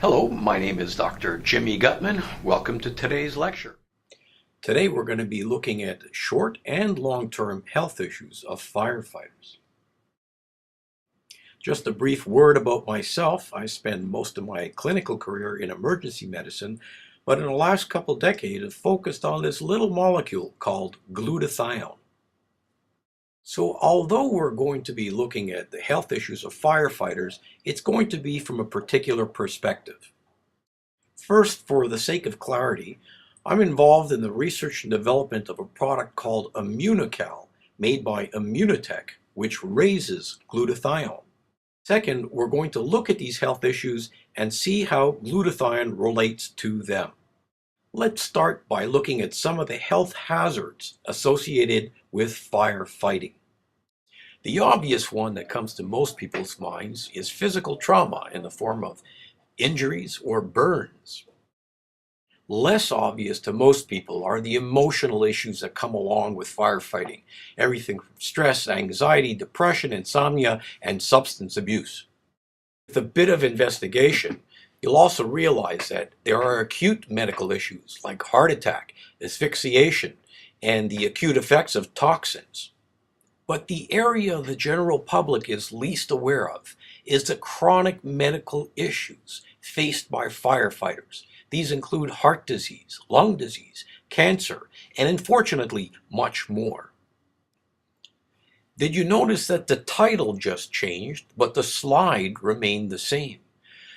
Hello, my name is Dr. Jimmy Gutman. Welcome to today's lecture. Today we're going to be looking at short and long-term health issues of firefighters. Just a brief word about myself. I spent most of my clinical career in emergency medicine, but in the last couple decades I've focused on this little molecule called glutathione. So although we're going to be looking at the health issues of firefighters, it's going to be from a particular perspective. First, for the sake of clarity, I'm involved in the research and development of a product called Immunocal, made by Immunotech, which raises glutathione. Second, we're going to look at these health issues and see how glutathione relates to them. Let's start by looking at some of the health hazards associated with firefighting. The obvious one that comes to most people's minds is physical trauma in the form of injuries or burns. Less obvious to most people are the emotional issues that come along with firefighting. Everything from stress, anxiety, depression, insomnia, and substance abuse. With a bit of investigation, you'll also realize that there are acute medical issues like heart attack, asphyxiation, and the acute effects of toxins. But the area the general public is least aware of is the chronic medical issues faced by firefighters. These include heart disease, lung disease, cancer, and unfortunately, much more. Did you notice that the title just changed, but the slide remained the same?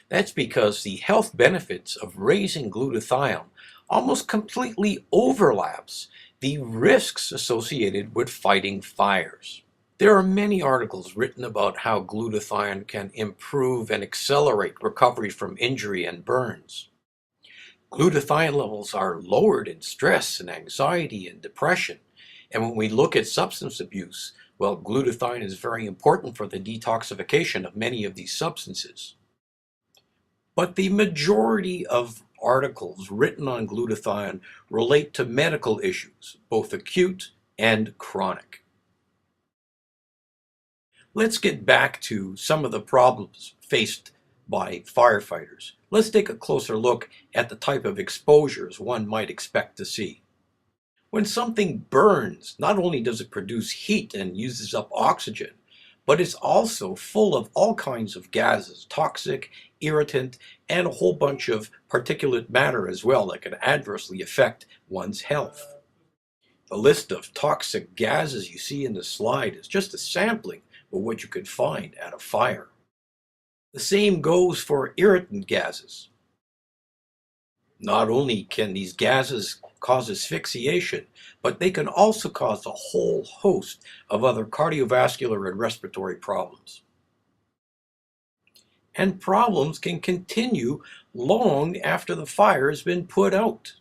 That's because the health benefits of raising glutathione almost completely overlaps the risks associated with fighting fires. There are many articles written about how glutathione can improve and accelerate recovery from injury and burns. Glutathione levels are lowered in stress and anxiety and depression. And when we look at substance abuse, well, glutathione is very important for the detoxification of many of these substances. But the majority of articles written on glutathione relate to medical issues, both acute and chronic. Let's get back to some of the problems faced by firefighters. Let's take a closer look at the type of exposures one might expect to see. When something burns, not only does it produce heat and uses up oxygen, but it's also full of all kinds of gases, toxic, irritant, and a whole bunch of particulate matter as well that can adversely affect one's health. The list of toxic gases you see in the slide is just a sampling of what you could find at a fire. The same goes for irritant gases. Not only can these gases cause asphyxiation, but they can also cause a whole host of other cardiovascular and respiratory problems. And problems can continue long after the fire has been put out.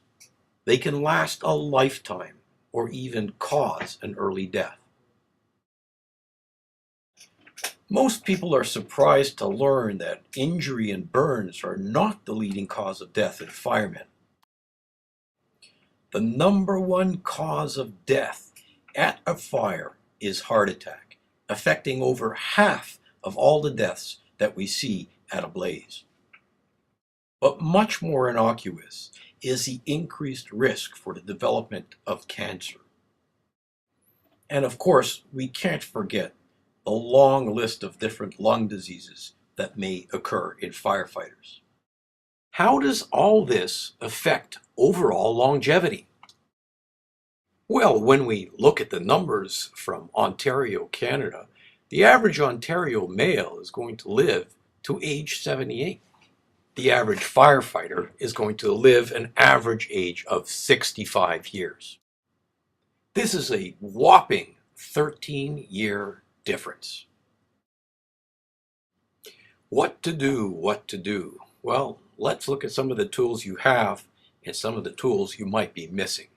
They can last a lifetime or even cause an early death. Most people are surprised to learn that injury and burns are not the leading cause of death in firemen. The number one cause of death at a fire is heart attack, affecting over half of all the deaths that we see at a blaze. But much more innocuous is the increased risk for the development of cancer. And of course, we can't forget the long list of different lung diseases that may occur in firefighters. How does all this affect overall longevity? Well, when we look at the numbers from Ontario, Canada, the average Ontario male is going to live to age 78. The average firefighter is going to live an average age of 65 years. This is a whopping 13-year difference. What to do, what to do? Well, let's look at some of the tools you have and some of the tools you might be missing.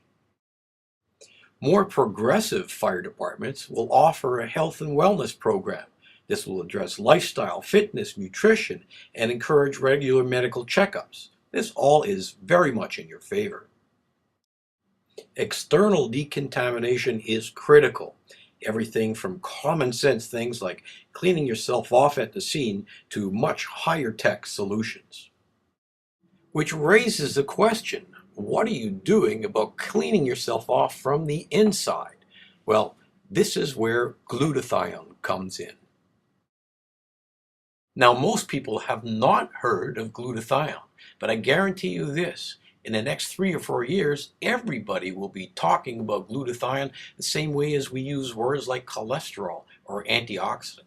More progressive fire departments will offer a health and wellness program. This will address lifestyle, fitness, nutrition, and encourage regular medical checkups. This all is very much in your favor. External decontamination is critical. Everything from common sense things like cleaning yourself off at the scene to much higher tech solutions. Which raises the question, what are you doing about cleaning yourself off from the inside? Well, this is where glutathione comes in. Now, most people have not heard of glutathione, but I guarantee you this, in the next 3 or 4 years, everybody will be talking about glutathione the same way as we use words like cholesterol or antioxidant.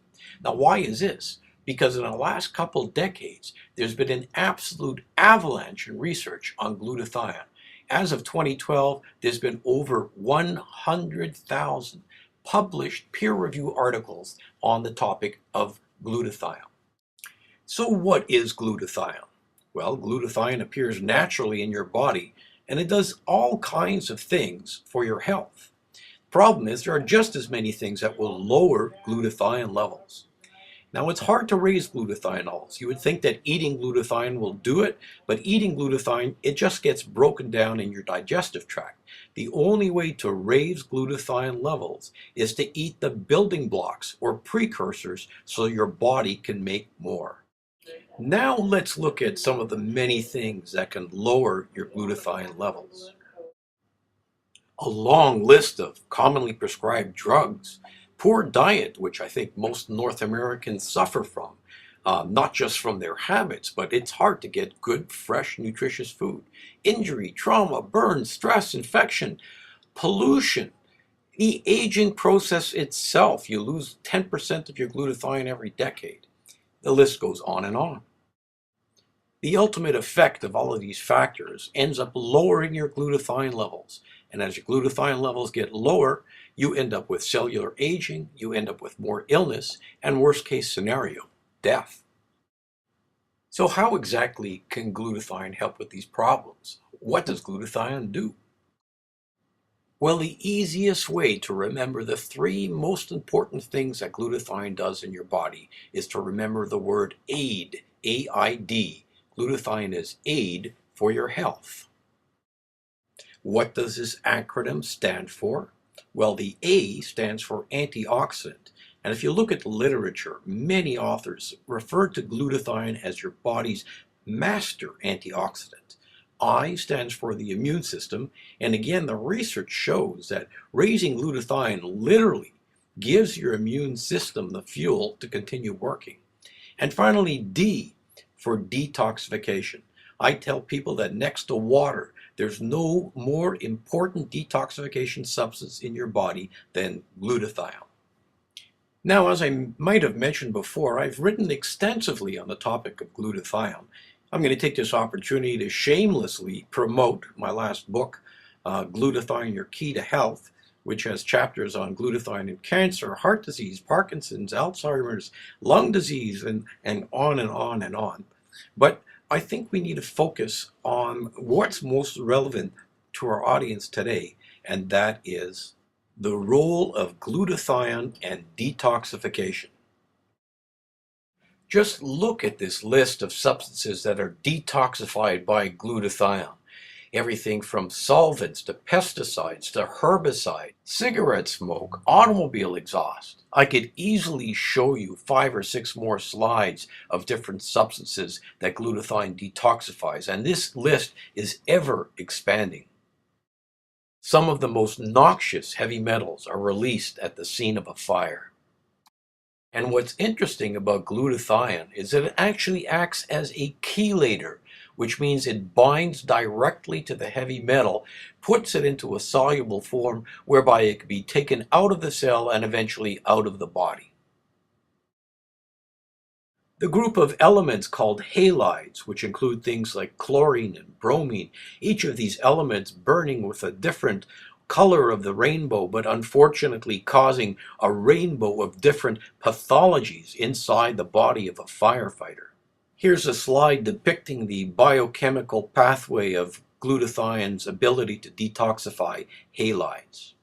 Now, why is this? Because in the last couple decades, there's been an absolute avalanche in research on glutathione. As of 2012, there's been over 100,000 published peer-reviewed articles on the topic of glutathione. So what is glutathione? Well, glutathione appears naturally in your body, and it does all kinds of things for your health. Problem is, there are just as many things that will lower glutathione levels. Now, it's hard to raise glutathione levels. You would think that eating glutathione will do it, but eating glutathione, it just gets broken down in your digestive tract. The only way to raise glutathione levels is to eat the building blocks or precursors so your body can make more. Now let's look at some of the many things that can lower your glutathione levels. A long list of commonly prescribed drugs, poor diet, which I think most North Americans suffer from, not just from their habits, but it's hard to get good, fresh, nutritious food. Injury, trauma, burn, stress, infection, pollution, the aging process itself. You lose 10% of your glutathione every decade. The list goes on and on. The ultimate effect of all of these factors ends up lowering your glutathione levels. And as your glutathione levels get lower, you end up with cellular aging, you end up with more illness, and worst case scenario, death. So how exactly can glutathione help with these problems? What does glutathione do? Well, the easiest way to remember the 3 most important things that glutathione does in your body is to remember the word AID, A-I-D. Glutathione is aid for your health. What does this acronym stand for? Well, the A stands for antioxidant. And if you look at the literature, many authors refer to glutathione as your body's master antioxidant. I stands for the immune system. And again, the research shows that raising glutathione literally gives your immune system the fuel to continue working. And finally, D for detoxification. I tell people that next to water, there's no more important detoxification substance in your body than glutathione. Now, as I might have mentioned before, I've written extensively on the topic of glutathione. I'm going to take this opportunity to shamelessly promote my last book, Glutathione, Your Key to Health, which has chapters on glutathione in cancer, heart disease, Parkinson's, Alzheimer's, lung disease, and on and on and on. But I think we need to focus on what's most relevant to our audience today, and that is the role of glutathione and detoxification. Just look at this list of substances that are detoxified by glutathione. Everything from solvents to pesticides to herbicides, cigarette smoke, automobile exhaust. I could easily show you 5 or 6 more slides of different substances that glutathione detoxifies, and this list is ever expanding. Some of the most noxious heavy metals are released at the scene of a fire. And what's interesting about glutathione is that it actually acts as a chelator, which means it binds directly to the heavy metal, puts it into a soluble form whereby it can be taken out of the cell and eventually out of the body. The group of elements called halides, which include things like chlorine and bromine, each of these elements burning with a different color of the rainbow, but unfortunately causing a rainbow of different pathologies inside the body of a firefighter. Here's a slide depicting the biochemical pathway of glutathione's ability to detoxify halides.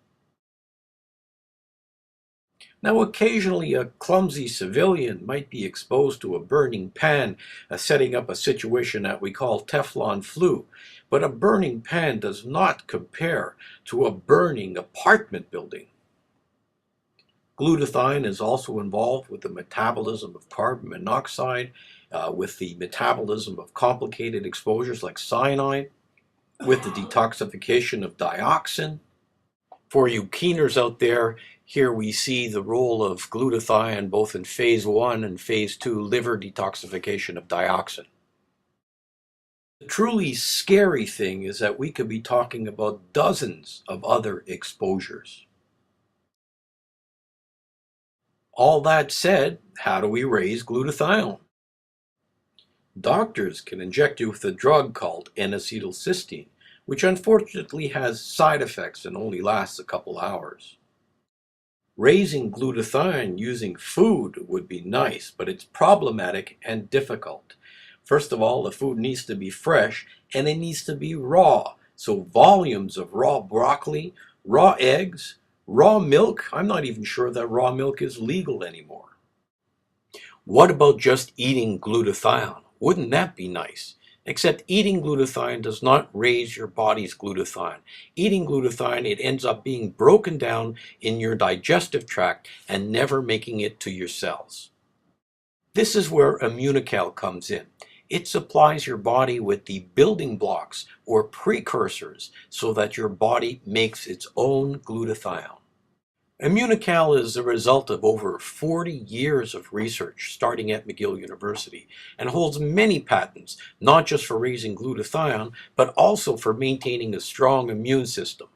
Now, occasionally a clumsy civilian might be exposed to a burning pan, setting up a situation that we call Teflon flu. But a burning pan does not compare to a burning apartment building. Glutathione is also involved with the metabolism of carbon monoxide, with the metabolism of complicated exposures like cyanide, with the detoxification of dioxin. For you keeners out there, here we see the role of glutathione both in phase 1 and phase 2 liver detoxification of dioxin. The truly scary thing is that we could be talking about dozens of other exposures. All that said, how do we raise glutathione? Doctors can inject you with a drug called N-acetylcysteine, which unfortunately has side effects and only lasts a couple hours. Raising glutathione using food would be nice, but it's problematic and difficult. First of all, the food needs to be fresh and it needs to be raw. So volumes of raw broccoli, raw eggs, raw milk. I'm not even sure that raw milk is legal anymore. What about just eating glutathione? Wouldn't that be nice? Except eating glutathione does not raise your body's glutathione. Eating glutathione, it ends up being broken down in your digestive tract and never making it to your cells. This is where Immunocal comes in. It supplies your body with the building blocks or precursors so that your body makes its own glutathione. Immunocal is the result of over 40 years of research starting at McGill University and holds many patents, not just for raising glutathione, but also for maintaining a strong immune system.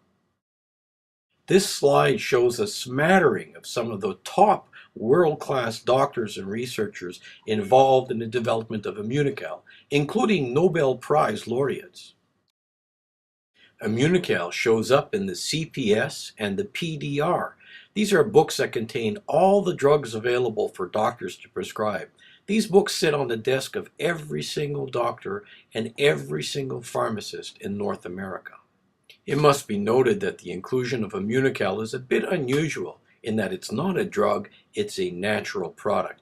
This slide shows a smattering of some of the top world-class doctors and researchers involved in the development of Immunocal, including Nobel Prize laureates. Immunocal shows up in the CPS and the PDR. These are books that contain all the drugs available for doctors to prescribe. These books sit on the desk of every single doctor and every single pharmacist in North America. It must be noted that the inclusion of Immunocal is a bit unusual in that it's not a drug, it's a natural product.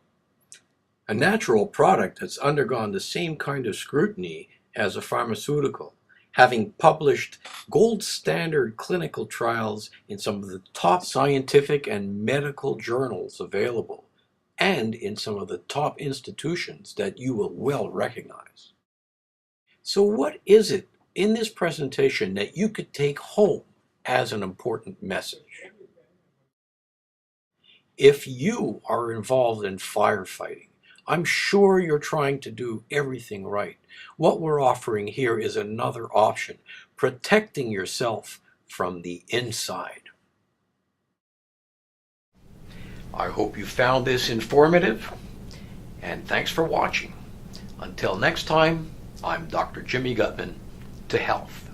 A natural product has undergone the same kind of scrutiny as a pharmaceutical, having published gold standard clinical trials in some of the top scientific and medical journals available, and in some of the top institutions that you will well recognize. So what is it in this presentation that you could take home as an important message? If you are involved in firefighting, I'm sure you're trying to do everything right. What we're offering here is another option, protecting yourself from the inside. I hope you found this informative, and thanks for watching. Until next time, I'm Dr. Jimmy Gutman. To health.